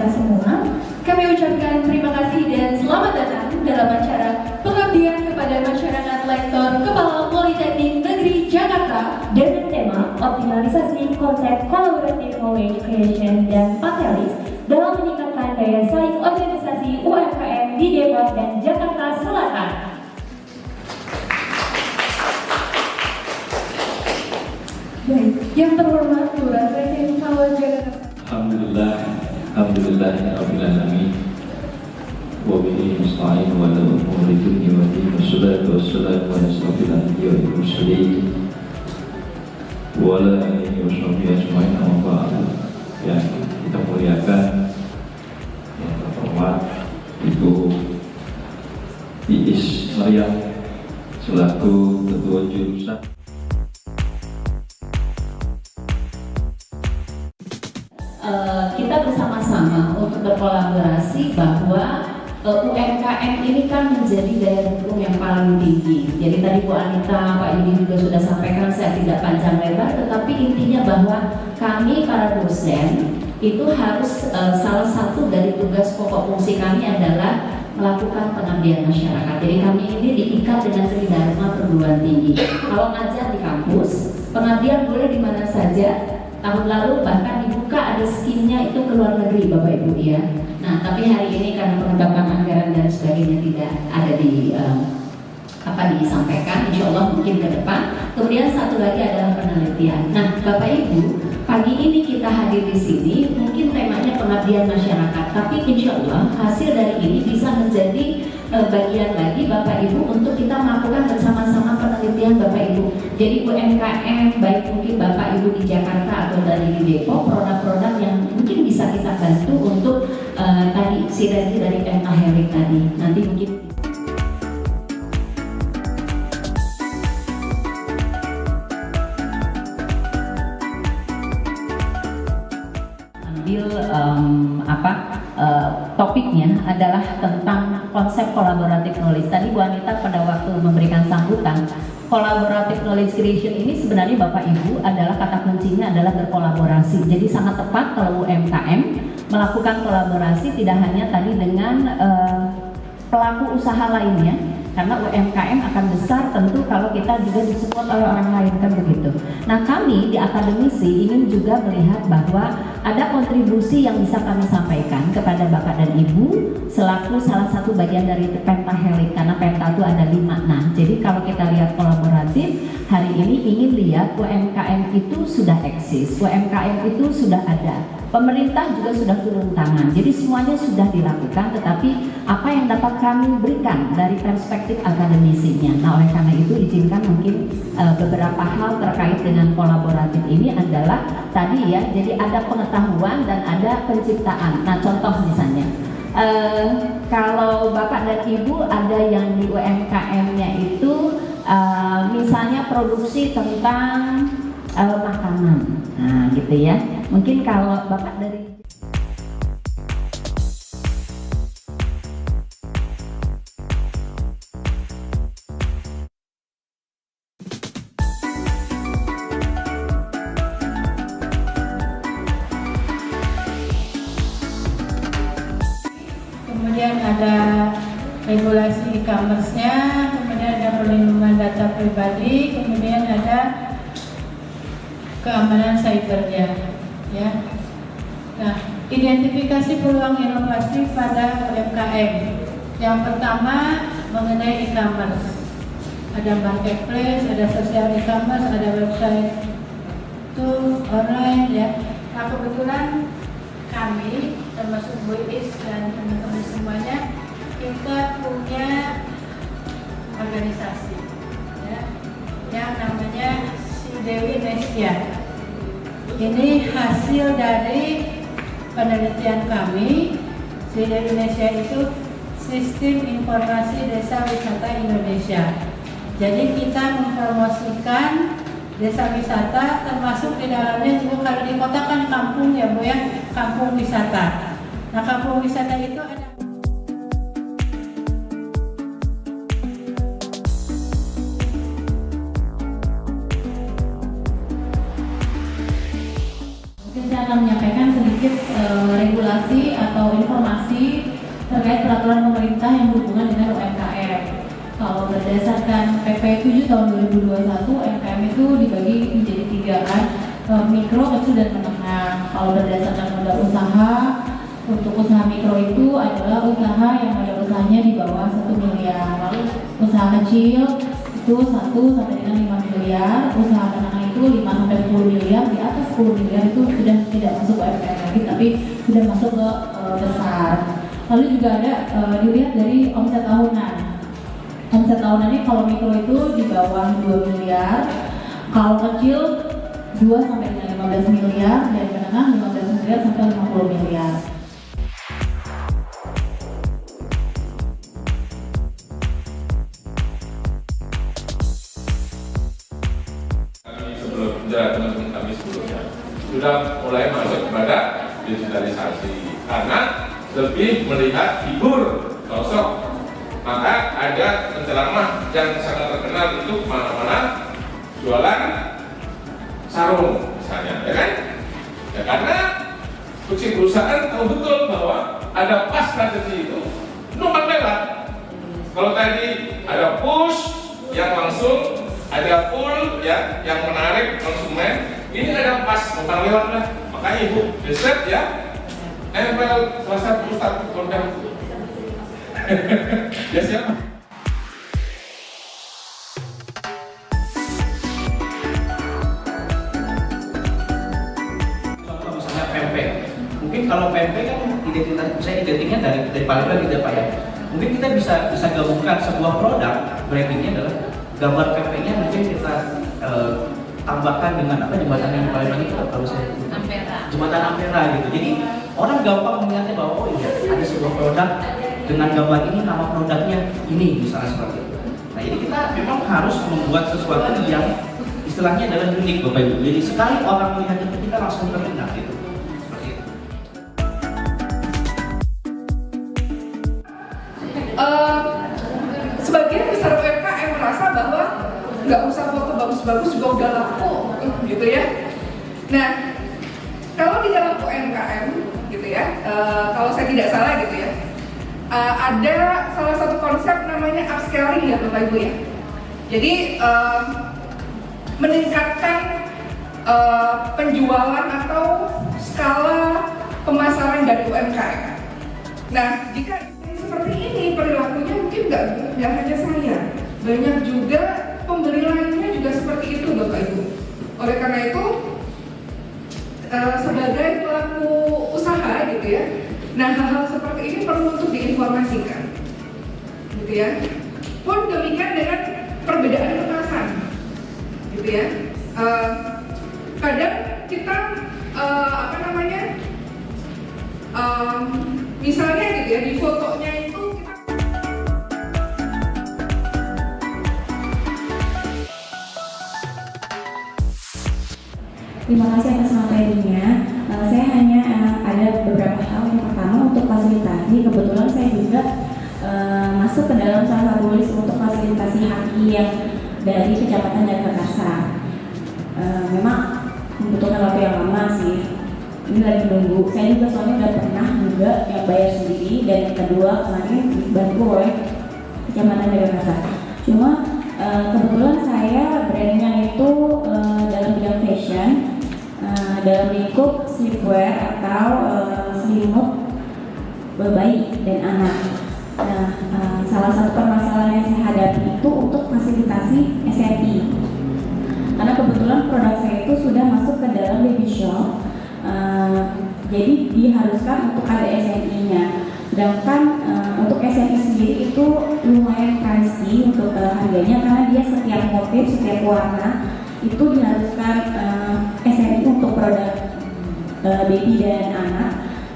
kita semua. Kami ucapkan terima kasih dan selamat datang dalam acara pengabdian kepada masyarakat Lektor Kepala Politeknik Negeri Jakarta dengan tema optimalisasi konsep collaborative knowledge creation dan Patelis dalam meningkatkan daya saing organisasi UMKM di Depok dan Jakarta Selatan. Baik, yang terhormat Lurah Sekjen Calon Jakarta. Alhamdulillah Rabbil Alamin. Wa bihi nasta'in wa ala umuri dunya wa din. Wassalatu wassalamu ala asyrafil anbiya'i wal mursalin wa ala alihi wa sahbihi ajma'in. Amma ba'du. Yang kita muliakan, yang terhormat Ibu Iis Maryam selaku Ketua Jurusan. Kita bersama-sama untuk berkolaborasi bahwa UMKM ini kan menjadi daya dukung yang paling tinggi. Jadi tadi Bu Anita, Pak Yudi juga sudah sampaikan, saya tidak panjang lebar, tetapi intinya bahwa kami para dosen itu harus salah satu dari tugas pokok fungsi kami adalah melakukan pengabdian masyarakat. Jadi kami ini diikat dengan Tridharma perguruan tinggi. Kalau ngajar di kampus, pengabdian boleh di mana saja. Tahun lalu bahkan dibuka ada skimnya itu ke luar negeri Bapak Ibu ya. Nah tapi hari ini karena pengembangan anggaran dan sebagainya tidak ada disampaikan, insya Allah mungkin ke depan. Kemudian satu lagi adalah penelitian. Nah Bapak Ibu, pagi ini kita hadir di sini, mungkin temanya pengabdian masyarakat, tapi insya Allah hasil dari ini bisa menjadi bagian lagi Bapak Ibu untuk kita melakukan bersama-sama penelitian Bapak Ibu. Jadi UMKM baik mungkin Bapak Ibu di Jakarta atau dari di Depok, produk-produk yang mungkin bisa kita bantu untuk tadi sinergi dari Pentahelik tadi. Nanti mungkin ambil topiknya adalah tentang konsep collaborative knowledge. Tadi Bu Anita pada waktu memberikan sambutan, collaborative knowledge creation ini sebenarnya Bapak Ibu adalah kata kuncinya adalah berkolaborasi. Jadi sangat tepat kalau UMKM melakukan kolaborasi tidak hanya tadi dengan pelaku usaha lainnya, karena UMKM akan besar tentu kalau kita juga disupport oleh orang lain kan begitu. Nah kami di akademisi ingin juga melihat bahwa ada kontribusi yang bisa kami sampaikan kepada Bapak dan Ibu selaku salah satu bagian dari Pentahelik, karena Penta itu ada 5. Nah jadi kalau kita lihat kolaboratif hari ini ingin lihat UMKM itu sudah eksis, UMKM itu sudah ada, pemerintah juga sudah turun tangan, jadi semuanya sudah dilakukan, tetapi apa yang dapat kami berikan dari perspektif akademisinya. Nah oleh karena itu izinkan mungkin beberapa hal terkait dengan kolaboratif ini adalah tadi ya, jadi ada pengetahuan dan ada penciptaan. Nah contoh misalnya kalau Bapak dan Ibu ada yang di UMKM-nya itu misalnya produksi tentang makanan, nah gitu ya. Mungkin kalau Bapak dari kemudian ada regulasi e-commerce-nya, kemudian ada perlindungan data pribadi, kemudian ada keamanan cybernya, ya. Nah, identifikasi peluang inovasi pada UMKM. Yang pertama mengenai e-commerce. Ada marketplace, ada sosial e-commerce, ada website itu online ya. Nah, kebetulan kami termasuk Bu Iis dan teman-teman semuanya kita punya organisasi ya, yang namanya Si Dewi Nesya. Ini hasil dari penelitian kami. Si Dewi Nesya itu Sistem Informasi Desa Wisata Indonesia. Jadi kita mempromosikan desa wisata, termasuk di dalamnya juga kalau di kota kan kampung ya Bu ya, kampung wisata. Nah kampung wisata itu ada saya akan menyampaikan sedikit regulasi atau informasi terkait peraturan pemerintah yang berhubungan dengan UMKM. Kalau berdasarkan PP 7 tahun 2021, UMKM itu dibagi menjadi 3 kan, mikro, kecil, dan menengah. Kalau berdasarkan modal usaha, untuk usaha mikro itu adalah usaha yang modal usahanya di bawah 1 miliar. Lalu usaha kecil itu 1 sampai dengan 5 miliar, usaha menengah itu 5 sampai 10 miliar, di atas 10 miliar itu sudah tidak masuk ke UMKM lagi, tapi sudah masuk ke besar. Lalu juga ada dilihat dari omset tahunan. Omset tahunannya kalau mikro itu di bawah 2 miliar, kalau kecil 2 sampai dengan 15 miliar, dan menengah 15 miliar sampai 50 miliar. Teman-teman kami sebelumnya sudah mulai masuk kepada digitalisasi karena lebih melihat figur sosok. Maka ada penceramah yang sangat terkenal itu kemana-mana jualan sarung misalnya, ya kan? Ya karena fungsi perusahaan tahu betul bahwa ada pas strategi itu numpang lewat. Kalau tadi ada push yang langsung, ada pull ya yang menarik konsumen, ini ada pas numpang lewat lah. Makanya ibu riset ya, ML salah satu ustadz kondang. Ya siapa? Contoh misalnya pempek. Mungkin kalau pempek kan identiknya dari Palembang gitu ya Pak ya. Mungkin kita bisa gabungkan sebuah produk, brandingnya adalah gambar pempeknya mungkin kita tambahkan dengan jembatan yang paling banyak itu kalau saya jembatan Ampera gitu. Jadi orang gampang mengingatnya bahwa oh iya ada sebuah produk dengan gambar ini, nama produknya ini misalnya seperti itu. Nah jadi kita memang harus membuat sesuatu yang istilahnya adalah unik Bapak Ibu. Jadi sekali orang melihat itu kita langsung teringat gitu. Seperti itu. Sebagian besar UMKM merasa bahwa nggak usah foto bagus-bagus juga udah laku gitu ya. Nah kalau di dalam UMKM gitu ya, kalau saya tidak salah gitu ya, ada salah satu konsep namanya upscaling ya Bapak Ibu ya. Jadi meningkatkan penjualan atau skala pemasaran dari UMKM. Nah jika seperti ini perilakunya mungkin nggak hanya saya, banyak juga pembeli lainnya juga seperti itu Bapak Ibu. Oleh karena itu sebagai pelaku usaha gitu ya, nah hal-hal seperti ini perlu untuk diinformasikan gitu ya. Pun demikian dengan perbedaan kemasan gitu ya. Kadang kita misalnya gitu ya, di fotonya itu kita Terima kasih atas materinya. Saya hanya ada beberapa hal. Yang pertama untuk fasilitasi, kebetulan saya juga masuk ke dalam salah satu list untuk fasilitasi HAKI yang dari Kecamatan Jagakarsa. Memang membutuhkan waktu yang lama sih. Ini lagi nunggu. Saya juga soalnya udah pernah juga yang bayar sendiri, dan yang kedua kemarin dibantu oleh Kecamatan Jagakarsa. Cuma kebetulan saya brandnya itu dalam bidang fashion, dalam lingkup sleepwear atau selimut bayi dan anak. Nah, salah satu permasalahan yang saya hadapi itu untuk fasilitasi SNI. Karena kebetulan produk saya itu sudah masuk ke dalam baby shop, jadi diharuskan untuk ada SNI-nya. Sedangkan untuk SNI sendiri itu lumayan pricey untuk harganya, karena dia setiap motif, setiap warna itu diharuskan SNI untuk produk baby dan anak,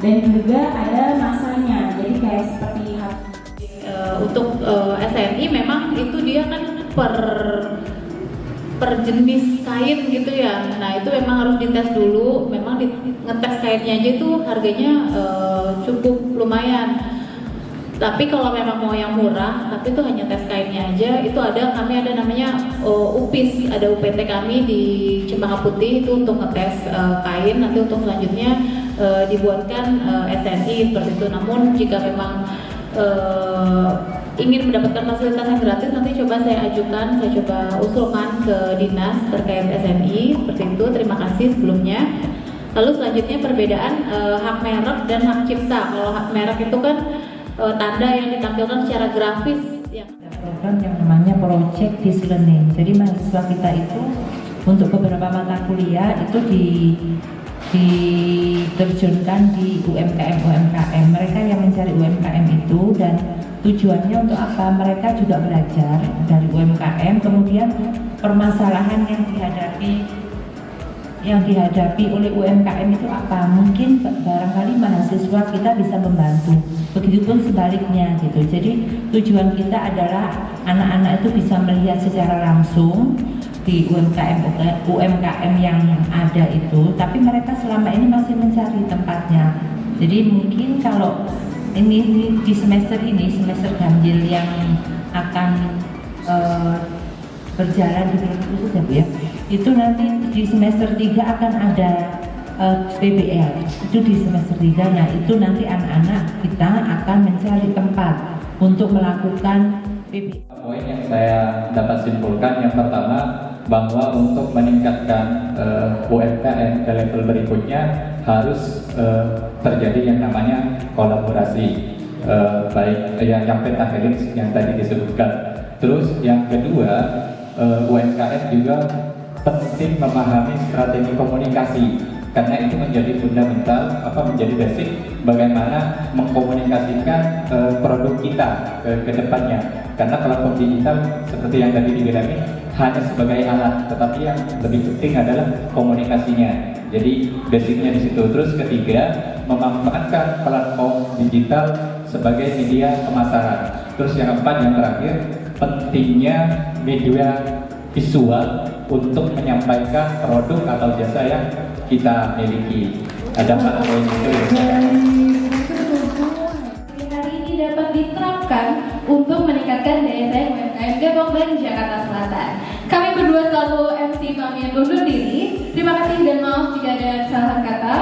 dan juga ada masanya. Jadi kayak seperti untuk SNI memang itu dia kan per jenis kain gitu ya. Nah itu memang harus dites dulu. Memang ngetes kainnya aja itu harganya cukup lumayan. Tapi kalau memang mau yang murah, tapi itu hanya tes kainnya aja, itu kami ada namanya UPIS, ada UPT kami di Cempaka Putih itu untuk ngetes kain, nanti untuk selanjutnya dibuatkan SNI seperti itu. Namun jika memang ingin mendapatkan fasilitas yang gratis, nanti coba saya coba usulkan ke dinas terkait SNI seperti itu. Terima kasih sebelumnya. Lalu selanjutnya perbedaan hak merek dan hak cipta. Kalau hak merek itu kan tanda yang ditampilkan secara grafis. Program yang namanya Project This Learning. Jadi mahasiswa kita itu untuk beberapa mata kuliah itu diterjunkan di UMKM. Mereka yang mencari UMKM itu, dan tujuannya untuk apa? Mereka juga belajar dari UMKM, kemudian permasalahan yang dihadapi oleh UMKM itu apa? Mungkin barangkali mahasiswa kita bisa membantu. Begitupun sebaliknya gitu. Jadi tujuan kita adalah anak-anak itu bisa melihat secara langsung di UMKM yang ada itu, tapi mereka selama ini masih mencari tempatnya. Jadi mungkin kalau ini di semester ganjil yang akan berjalan di bulan khusus ya Bu ya, itu nanti di semester 3 akan ada PBL, itu di semester 3. Nah itu nanti anak-anak kita akan mencari tempat untuk melakukan PBL. Poin yang saya dapat simpulkan, yang pertama bahwa untuk meningkatkan UMKM ke level berikutnya harus terjadi yang namanya kolaborasi, baik yang pentahelix yang tadi disebutkan. Terus yang kedua, UMKM juga penting memahami strategi komunikasi, karena itu menjadi fundamental, menjadi basic bagaimana mengkomunikasikan produk kita ke depannya. Karena platform digital seperti yang tadi dibilangin hanya sebagai alat, tetapi yang lebih penting adalah komunikasinya. Jadi basicnya di situ. Terus ketiga, memanfaatkan platform digital sebagai media pemasaran. Terus yang keempat, yang terakhir, pentingnya media visual untuk menyampaikan produk atau jasa yang kita miliki. Ada 4 poin itu yang hari ini dapat diterapkan untuk meningkatkan daya saing UMKM Depok dan Jakarta Selatan. Kami berdua selaku MC pamit undur diri. Terima kasih dan maaf jika ada kesalahan kata.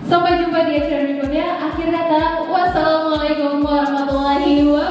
Sampai jumpa di acara berikutnya. Akhir kata, wassalamualaikum warahmatullahi wabarakatuh.